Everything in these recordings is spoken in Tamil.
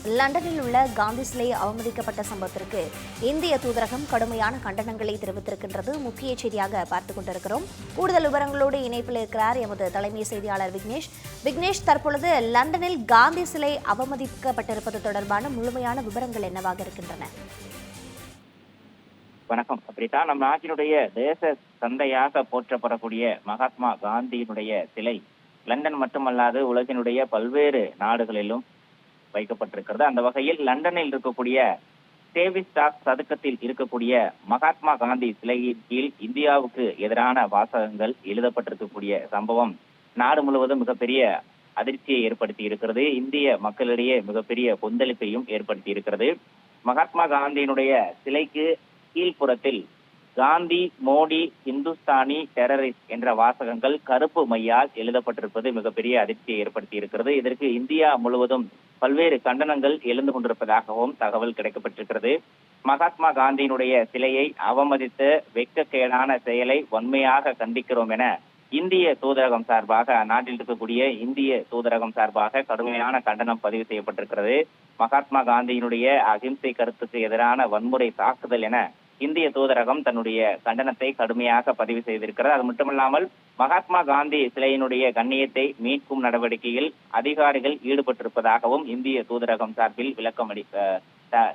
லண்டனில் உள்ள காந்தி சிலை அவமதிக்கப்பட்ட சம்பவத்திற்கு இந்திய தூதரகம் கடுமையான கண்டனங்களை தெரிவித்திருக்கின்றது. முக்கிய செய்தியாக பார்த்துக் கொண்டிருக்கிறோம். கூடுதல் விவரங்களோடு இணைப்பில் இருக்கிறார் எமது தலைமை செய்தியாளர் விக்னேஷ். தற்பொழுது லண்டனில் காந்தி சிலை அவமதிக்கப்பட்டிருப்பது தொடர்பான முழுமையான விவரங்கள் என்னவாக இருக்கின்றன? வணக்கம். அப்படித்தான் நம் நாட்டினுடைய தேச தந்தையாக போற்றப்படக்கூடிய மகாத்மா காந்தியினுடைய சிலை லண்டன் மட்டுமல்லாது உலகினுடைய பல்வேறு நாடுகளிலும் வைக்கப்பட்டிருக்கிறது. அந்த வகையில் லண்டனில் இருக்கக்கூடிய சேவிஸ்டாக் சதுக்கத்தில் இருக்கக்கூடிய மகாத்மா காந்தி சிலையின் கீழ் இந்தியாவுக்கு எதிரான வாசகங்கள் எழுதப்பட்டிருக்கக்கூடிய சம்பவம் நாடு முழுவதும் மிகப்பெரிய அதிர்ச்சியை ஏற்படுத்தி இருக்கிறது. இந்திய மக்களிடையே மிகப்பெரிய கொந்தளிப்பையும் ஏற்படுத்தி இருக்கிறது. மகாத்மா காந்தியினுடைய சிலைக்கு கீழ்ப்புறத்தில் காந்தி மோடி இந்துஸ்தானி டெரரிஸ்ட் என்ற வாசகங்கள் கருப்பு மையால் எழுதப்பட்டிருப்பது மிகப்பெரிய அதிர்ச்சியை ஏற்படுத்தி இருக்கிறது. இதற்கு இந்தியா முழுவதும் பல்வேறு கண்டனங்கள் எழுந்து கொண்டிருப்பதாகவும் தகவல் கிடைக்கப்பட்டிருக்கிறது. மகாத்மா காந்தியினுடைய சிலையை அவமதித்த வெட்கக்கேடான செயலை வன்மையாக கண்டிக்கிறோம் என இந்திய தூதரகம் சார்பாக, அந்நாட்டில் இருக்கக்கூடிய இந்திய தூதரகம் சார்பாக கடுமையான கண்டனம் பதிவு செய்யப்பட்டிருக்கிறது. மகாத்மா காந்தியினுடைய அகிம்சை கருத்துக்கு எதிரான வன்முறை தாக்குதல் என இந்திய தூதரகம் தன்னுடைய கண்டனத்தை கடுமையாக பதிவு செய்திருக்கிறது. அது மட்டுமல்லாமல் மகாத்மா காந்தி சிலையினுடைய கண்ணியத்தை மீட்கும் நடவடிக்கையில் அதிகாரிகள் ஈடுபட்டிருப்பதாகவும் இந்திய தூதரகம் சார்பில்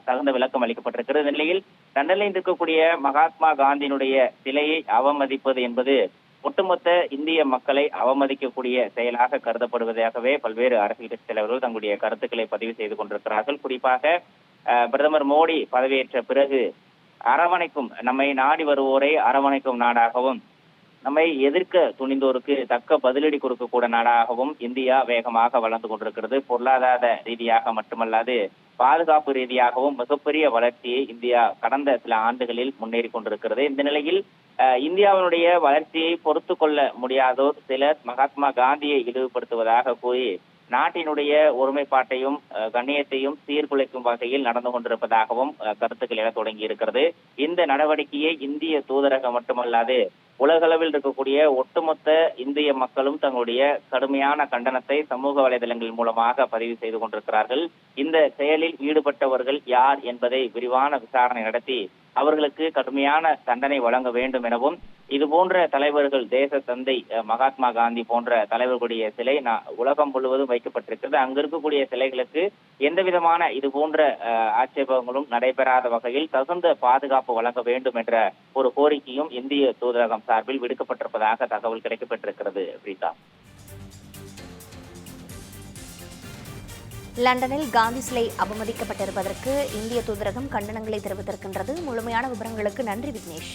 தகுந்த விளக்கம் அளிக்கப்பட்டிருக்கிறது. இந்த நிலையில் லண்டனில் இருக்கக்கூடிய மகாத்மா காந்தியினுடைய சிலையை அவமதிப்பது என்பது ஒட்டுமொத்த இந்திய மக்களை அவமதிக்கக்கூடிய செயலாக கருதப்படுவதாகவே பல்வேறு அரசியல் கட்சி தலைவர்கள் தங்களுடைய கருத்துக்களை பதிவு செய்து கொண்டிருக்கிறார்கள். குறிப்பாக பிரதமர் மோடி பதவியேற்ற பிறகு நம்மை நாடி வருவோரை அரவணைக்கும் நாடாகவும், நம்மை எதிர்க்க துணிந்தோருக்கு தக்க பதிலடி கொடுக்கக்கூட நாடாகவும் இந்தியா வேகமாக வளர்ந்து கொண்டிருக்கிறது. பொருளாதார ரீதியாக மட்டுமல்லாது பாதுகாப்பு ரீதியாகவும் மிகப்பெரிய வளர்ச்சியை இந்தியா கடந்த சில ஆண்டுகளில் முன்னேறி கொண்டிருக்கிறது. இந்த நிலையில் இந்தியாவினுடைய வளர்ச்சியை பொறுத்து கொள்ள முடியாதோர் சிலர் மகாத்மா காந்தியை இழிவுபடுத்துவதாக கூறி நாட்டினுடைய ஒருமைப்பாட்டையும் கண்ணியத்தையும் சீர்குலைக்கும் வகையில் நடந்து கொண்டிருப்பதாகவும் கருத்துக்கள் எழ தொடங்கி இருக்கிறது. இந்த நடவடிக்கையை இந்திய தூதரகம் மட்டுமல்லாது உலகளவில் இருக்கக்கூடிய ஒட்டுமொத்த இந்திய மக்களும் தங்களுடைய கடுமையான கண்டனத்தை சமூக வலைதளங்கள் மூலமாக பதிவு செய்து கொண்டிருக்கிறார்கள். இந்த செயலில் ஈடுபட்டவர்கள் யார் என்பதை விரிவான விசாரணை நடத்தி அவர்களுக்கு கடுமையான தண்டனை வழங்க வேண்டும் எனவும், இது போன்ற தலைவர்கள், தேச தந்தை மகாத்மா காந்தி போன்ற தலைவர்களுடைய சிலை உலகம் முழுவதும் வைக்கப்பட்டிருக்கிறது. அங்கு இருக்கக்கூடிய சிலைகளுக்கு எந்த விதமான இது போன்ற ஆட்சேபங்களும் நடைபெறாத வகையில் தகுந்த பாதுகாப்பு வழங்க வேண்டும் என்ற ஒரு கோரிக்கையும் இந்திய தூதரகம் சார்பில் விடுக்கப்பட்டிருப்பதாக தகவல் கிடைக்கப்பட்டிருக்கிறது. பிரீதா, லண்டனில் காந்தி சிலை அவமதிக்கப்பட்டிருப்பதற்கு இந்திய தூதரகம் கண்டனங்களை தெரிவித்திருக்கின்றது. முழுமையான விவரங்களுக்கு நன்றி விக்னேஷ்.